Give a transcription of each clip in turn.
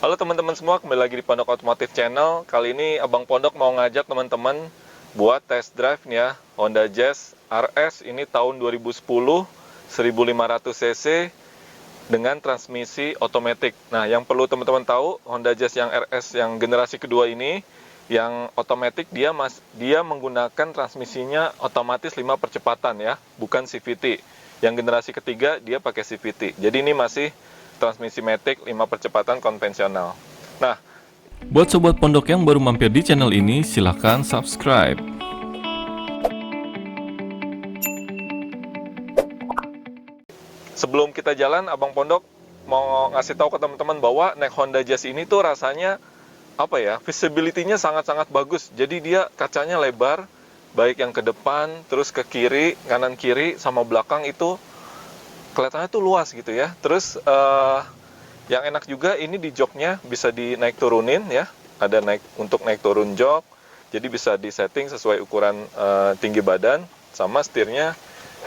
Halo teman-teman semua, kembali lagi di Pondok Otomotif Channel. Kali ini Abang Pondok mau ngajak teman-teman buat test drive nih ya, Honda Jazz RS ini tahun 2010, 1500 cc dengan transmisi otomatis. Nah, yang perlu teman-teman tahu, Honda Jazz yang RS yang generasi kedua ini, yang otomatis dia menggunakan transmisinya otomatis 5 percepatan ya, bukan CVT. Yang generasi ketiga dia pakai CVT. Jadi ini masih transmisi matic 5 percepatan konvensional. Nah, Buat sobat pondok yang baru mampir di channel ini, silahkan subscribe. sebelum kita jalan, Abang Pondok mau ngasih tahu ke teman-teman bahwa naik Honda Jazz ini tuh rasanya apa ya, visibility-nya sangat-sangat bagus. Jadi dia kacanya lebar, baik yang ke depan, terus ke kiri, kanan kiri, sama belakang itu kelihatannya tuh luas gitu ya. Terus yang enak juga ini di joknya bisa dinaik turunin ya. Ada untuk naik turun jok. Jadi bisa disetting sesuai ukuran tinggi badan, sama setirnya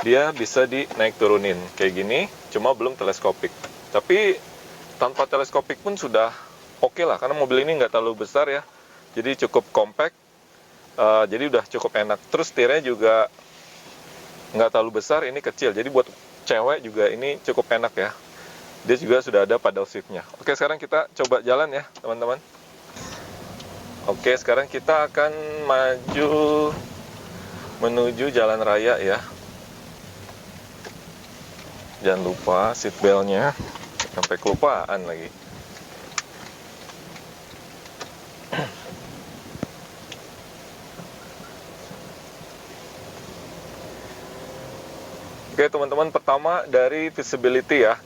dia bisa dinaik turunin kayak gini, cuma belum teleskopik. Tapi tanpa teleskopik pun sudah oke lah, karena mobil ini nggak terlalu besar ya. Jadi cukup compact, jadi udah cukup enak. Terus setirnya juga nggak terlalu besar, ini kecil. Jadi buat cewek juga ini cukup enak ya. Dia juga sudah ada paddle shift-nya. Oke, sekarang kita coba jalan ya, teman-teman. Oke, sekarang kita akan maju menuju jalan raya ya. Jangan lupa seat belt-nya, sampai kelupaan lagi. Oke teman-teman, pertama dari visibility ya.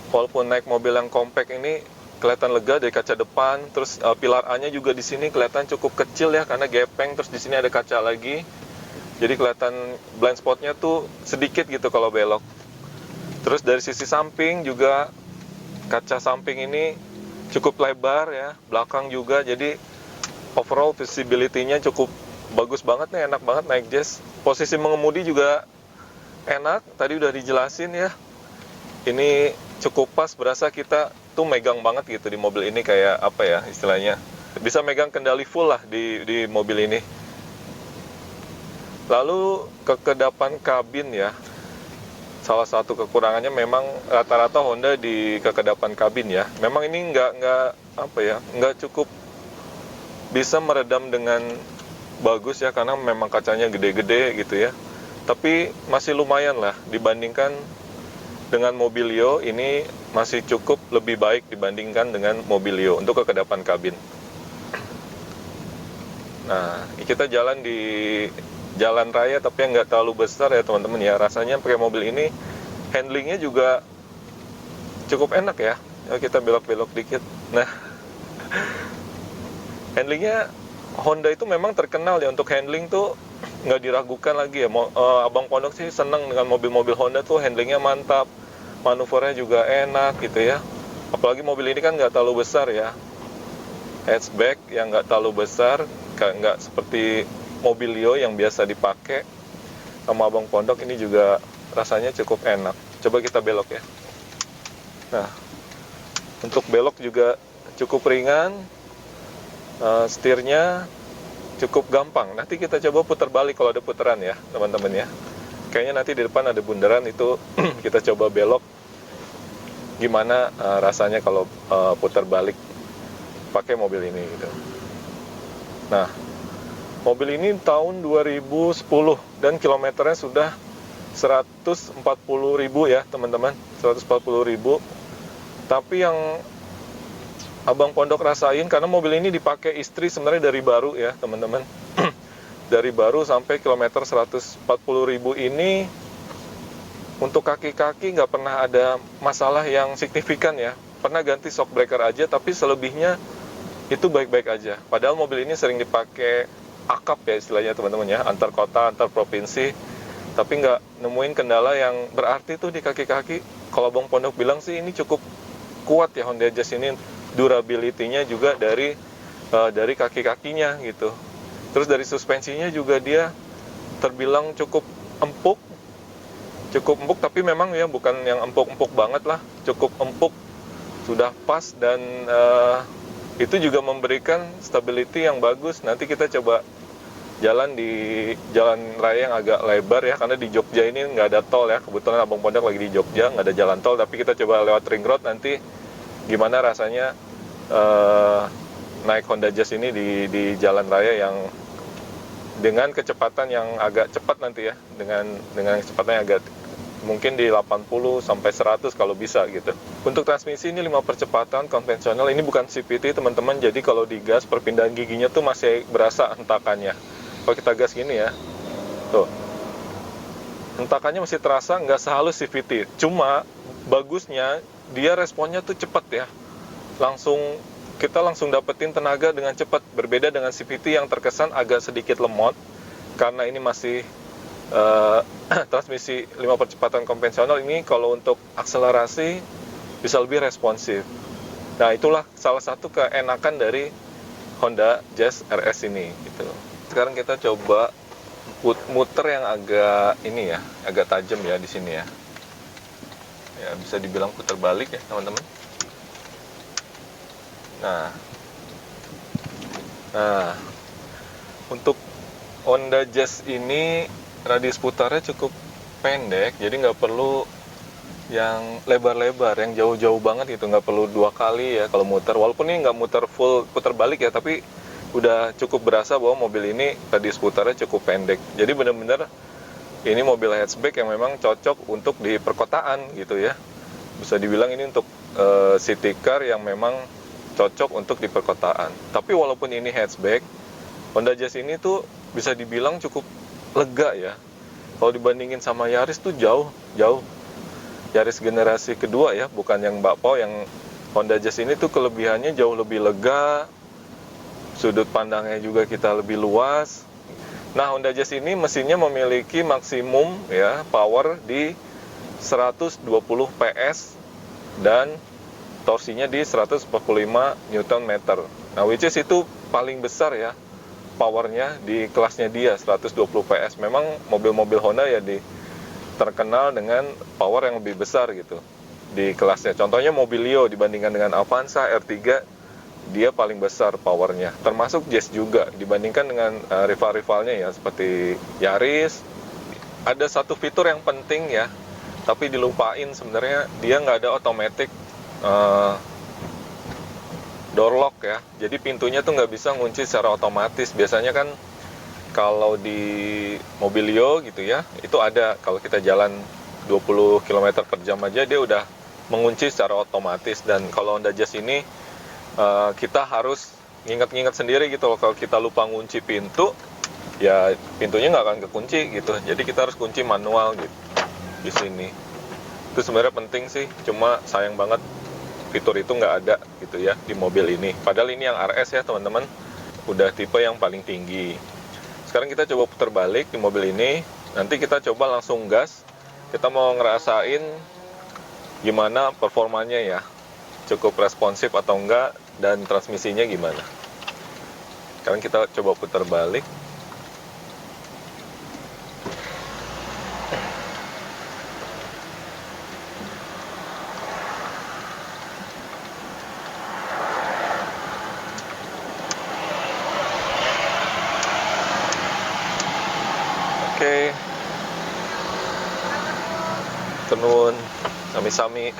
Walaupun naik mobil yang compact ini kelihatan lega dari kaca depan, terus pilar A-nya juga di sini kelihatan cukup kecil ya karena gepeng, terus di sini ada kaca lagi. Jadi kelihatan blind spot-nya tuh sedikit gitu kalau belok. Terus dari sisi samping juga kaca samping ini cukup lebar ya, belakang juga, jadi overall visibility-nya cukup bagus banget nih, enak banget naik Jazz. Posisi mengemudi juga enak, tadi udah dijelasin ya. Ini cukup pas, berasa kita tuh megang banget gitu di mobil ini, kayak apa ya istilahnya, bisa megang kendali full lah di mobil ini. Lalu kekedapan kabin ya, salah satu kekurangannya memang rata-rata Honda di kekedapan kabin ya. Memang ini nggak cukup bisa meredam dengan bagus ya, karena memang kacanya gede-gede gitu ya. Tapi masih lumayan lah dibandingkan dengan Mobilio, ini masih cukup lebih baik dibandingkan dengan Mobilio untuk kekedapan kabin. Nah, kita jalan di jalan raya tapi yang nggak terlalu besar ya teman-teman ya. Rasanya pakai mobil ini handlingnya juga cukup enak ya. Kita belok-belok dikit. Nah, handlingnya Honda itu memang terkenal ya untuk handling tuh nggak diragukan lagi ya. Abang Pondok sih seneng dengan mobil-mobil Honda tuh, handlingnya mantap, manuvernya juga enak gitu ya. Apalagi mobil ini kan nggak terlalu besar ya, hatchback yang nggak terlalu besar, nggak seperti Mobilio yang biasa dipakai sama Abang Pondok. Ini juga rasanya cukup enak. Coba kita belok ya. Nah, untuk belok juga cukup ringan, setirnya cukup gampang. Nanti kita coba putar balik kalau ada putaran ya teman-teman ya. Kayaknya nanti di depan ada bundaran, itu kita coba belok gimana rasanya kalau putar balik pakai mobil ini gitu. Nah, mobil ini tahun 2010 dan kilometernya sudah 140.000 ya teman-teman, 140.000. Tapi yang Abang Pondok rasain, karena mobil ini dipakai istri sebenarnya dari baru ya teman-teman. Dari baru sampai kilometer 140.000 ini, untuk kaki-kaki nggak pernah ada masalah yang signifikan ya. Pernah ganti shock breaker aja, tapi selebihnya itu baik-baik aja. Padahal mobil ini sering dipakai akap ya istilahnya teman-teman ya, antar kota, antar provinsi, tapi nggak nemuin kendala yang berarti tuh di kaki-kaki. Kalau Bang Pondok bilang sih ini cukup kuat ya Honda Jazz ini, durability-nya juga dari kaki-kakinya gitu. Terus dari suspensinya juga dia terbilang cukup empuk, tapi memang ya bukan yang empuk-empuk banget lah, cukup empuk sudah pas, dan itu juga memberikan stability yang bagus. Nanti kita coba jalan di jalan raya yang agak lebar ya, karena di Jogja ini nggak ada tol ya. Kebetulan Abang Pondok lagi di Jogja, nggak ada jalan tol, tapi kita coba lewat ring road nanti gimana rasanya naik Honda Jazz ini di jalan raya yang dengan kecepatan yang agak cepat nanti ya, dengan kecepatan yang agak mungkin di 80 sampai 100 kalau bisa gitu. Untuk transmisi ini 5 percepatan konvensional, ini bukan CVT teman-teman, jadi kalau digas perpindahan giginya tuh masih berasa hentakannya. Kalau kita gas gini ya, tuh hentakannya masih terasa, nggak sehalus CVT. Cuma bagusnya dia responnya tuh cepat ya, kita langsung dapetin tenaga dengan cepat. Berbeda dengan CVT yang terkesan agak sedikit lemot, karena ini masih transmisi 5 percepatan konvensional. Ini kalau untuk akselerasi bisa lebih responsif. Nah, itulah salah satu keenakan dari Honda Jazz RS ini gitu. Sekarang kita coba muter yang agak ini ya, agak tajam ya di sini ya. Ya, bisa dibilang putar balik ya, teman-teman. Nah, untuk Honda Jazz ini radius putarnya cukup pendek, jadi nggak perlu yang lebar-lebar, yang jauh-jauh banget gitu, nggak perlu 2 kali ya kalau muter. Walaupun ini nggak muter full putar balik ya, tapi udah cukup berasa bahwa mobil ini radius putarnya cukup pendek. Jadi benar-benar ini mobil hatchback yang memang cocok untuk di perkotaan gitu ya. Bisa dibilang ini untuk city car yang memang cocok untuk di perkotaan. Tapi walaupun ini hatchback, Honda Jazz ini tuh bisa dibilang cukup lega ya. Kalau dibandingin sama Yaris tuh jauh. Yaris generasi kedua ya, bukan yang bakpao. Yang Honda Jazz ini tuh kelebihannya jauh lebih lega, sudut pandangnya juga kita lebih luas. Nah, Honda Jazz ini mesinnya memiliki maksimum ya power di 120 PS dan torsinya di 145 Nm. Nah, which is itu paling besar ya powernya di kelasnya dia, 120 PS. Memang mobil-mobil Honda ya terkenal dengan power yang lebih besar gitu di kelasnya. Contohnya Mobilio dibandingkan dengan Avanza R3, dia paling besar powernya. Termasuk Jazz juga dibandingkan dengan rival-rivalnya ya, seperti Yaris. Ada satu fitur yang penting ya, tapi dilupain sebenarnya, dia nggak ada automatic door lock ya. Jadi pintunya tuh nggak bisa ngunci secara otomatis. Biasanya kan kalau di Mobilio gitu ya, itu ada, kalau kita jalan 20 km per jam aja dia udah mengunci secara otomatis. Dan kalau Honda Jazz ini kita harus nginget-nginget sendiri gitu loh. Kalau kita lupa ngunci pintu, ya pintunya nggak akan kekunci gitu. Jadi kita harus kunci manual gitu di sini. Itu sebenarnya penting sih, cuma sayang banget fitur itu nggak ada gitu ya di mobil ini. Padahal ini yang RS ya teman-teman, udah tipe yang paling tinggi. Sekarang kita coba putar balik di mobil ini. Nanti kita coba langsung gas. Kita mau ngerasain gimana performanya ya, cukup responsif atau enggak, dan transmisinya gimana. Sekarang kita coba putar balik. Oke. Tenun, sami-sami.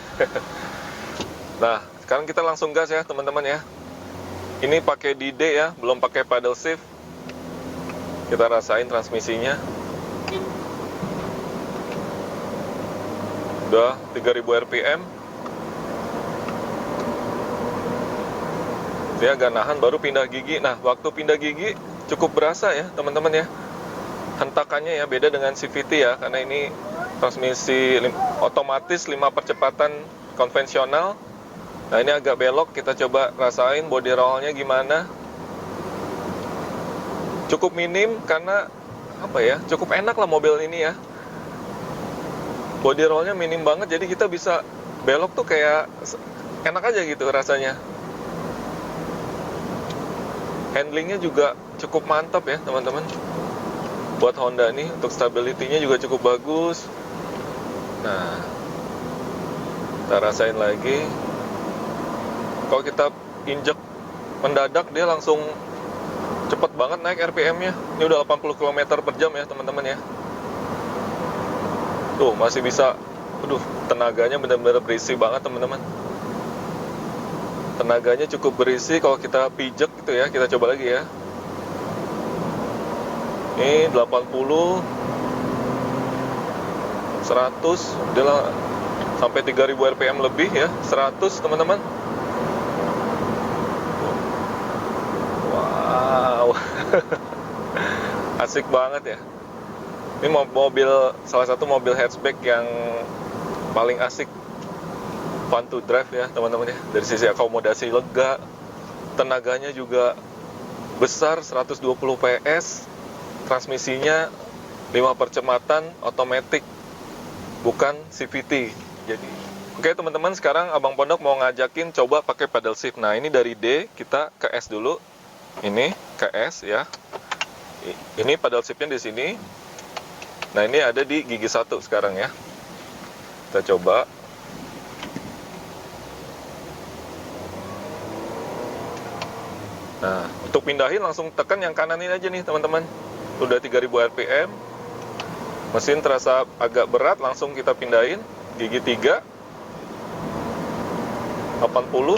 Nah, sekarang kita langsung gas ya teman-teman ya. Ini pakai DD ya, belum pakai paddle shift. Kita rasain transmisinya. Udah 3000 rpm. Dia agak nahan, baru pindah gigi. Nah, waktu pindah gigi cukup berasa ya teman-teman ya. Hentakannya ya beda dengan CVT ya, karena ini transmisi otomatis 5 percepatan konvensional. Nah, ini agak belok, kita coba rasain body rollnya gimana. Cukup minim karena apa ya, cukup enak lah mobil ini ya. Body rollnya minim banget, jadi kita bisa belok tuh kayak enak aja gitu rasanya. Handlingnya juga cukup mantap ya teman-teman. Buat Honda nih, untuk stability-nya juga cukup bagus. Nah, kita rasain lagi. Kalau kita injek mendadak, dia langsung cepet banget naik RPM-nya. Ini udah 80 km per jam ya teman-teman ya. Tuh masih bisa. Aduh, tenaganya benar-benar berisi banget teman-teman. Tenaganya cukup berisi kalau kita pijak gitu ya. Kita coba lagi ya. Ini 80, 100, udah lah, sampai 3000 rpm lebih ya. 100 teman-teman. Wow. Asik banget ya. Ini mobil, salah satu mobil hatchback yang paling asik, fun to drive ya teman-teman ya. Dari sisi akomodasi lega, tenaganya juga besar, 120 PS, transmisinya 5 percepatan otomatis, bukan CVT. Jadi, oke teman-teman, sekarang Abang Pondok mau ngajakin coba pakai pedal shift. Nah, ini dari D kita ke S dulu. Ini ke S ya. Ini pedal shiftnya di sini. Nah, ini ada di gigi 1 sekarang ya. Kita coba. Nah, untuk pindahin langsung tekan yang kanan ini aja nih teman-teman. Udah 3000 rpm. Mesin terasa agak berat, langsung kita pindahin. Gigi 3 80,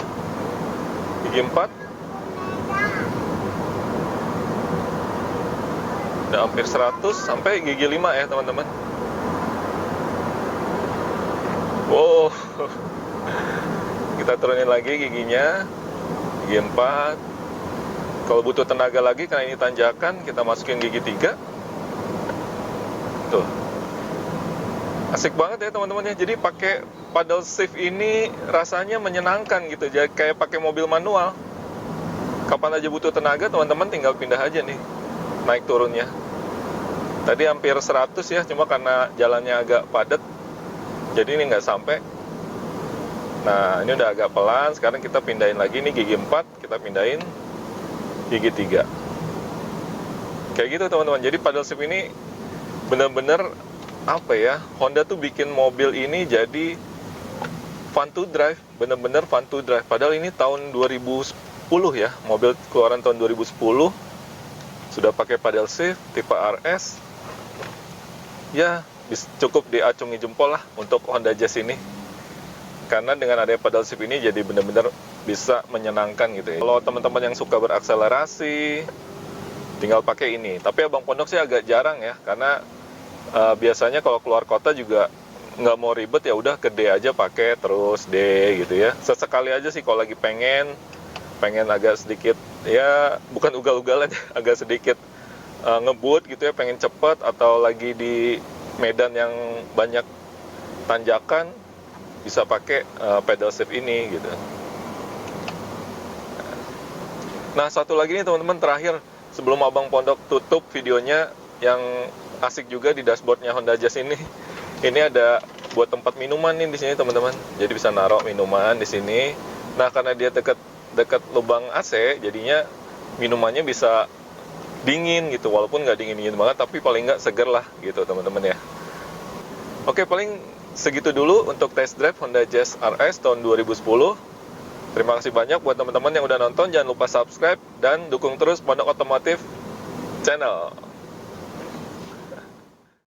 gigi 4 udah hampir 100, sampai gigi 5 ya teman-teman. Wow. Kita turunin lagi giginya, gigi 4. Kalau butuh tenaga lagi karena ini tanjakan, kita masukin gigi 3. Tuh, asik banget ya teman-teman ya. Jadi pakai paddle shift ini rasanya menyenangkan gitu, jadi kayak pakai mobil manual. Kapan aja butuh tenaga, teman-teman tinggal pindah aja nih naik turunnya. Tadi hampir 100 ya, cuma karena jalannya agak padat, jadi ini nggak sampai. Nah, ini udah agak pelan. Sekarang kita pindahin lagi nih gigi 4, kita pindahin gigi 3. Kayak gitu teman-teman. Jadi paddle shift ini bener-bener apa ya, Honda tuh bikin mobil ini jadi fun to drive, bener-bener fun to drive. Padahal ini tahun 2010 ya, mobil keluaran tahun 2010 sudah pakai paddle shift tipe RS. Ya, cukup diacungi jempol lah untuk Honda Jazz ini. Karena dengan adanya paddle shift ini jadi bener-bener bisa menyenangkan gitu ya. Kalau teman-teman yang suka berakselerasi, tinggal pakai ini. Tapi Abang Pondok sih agak jarang ya, karena biasanya kalau keluar kota juga nggak mau ribet, ya udah ke D aja pakai terus D gitu ya. Sesekali aja sih kalau lagi pengen agak sedikit ya, bukan ugal-ugalan ya, agak sedikit ngebut gitu ya, pengen cepet, atau lagi di medan yang banyak tanjakan, bisa pakai pedal shift ini gitu. Nah, satu lagi nih teman-teman, terakhir sebelum Abang Pondok tutup videonya, yang asik juga di dashboardnya Honda Jazz ini. Ini ada buat tempat minuman nih di sini teman-teman. Jadi bisa naruh minuman di sini. Nah, karena dia dekat lubang AC, jadinya minumannya bisa dingin gitu. Walaupun nggak dingin-dingin banget, tapi paling nggak seger lah gitu teman-teman ya. Oke, paling segitu dulu untuk test drive Honda Jazz RS tahun 2010. Terima kasih banyak buat teman-teman yang udah nonton. Jangan lupa subscribe dan dukung terus Pondok Otomotif Channel.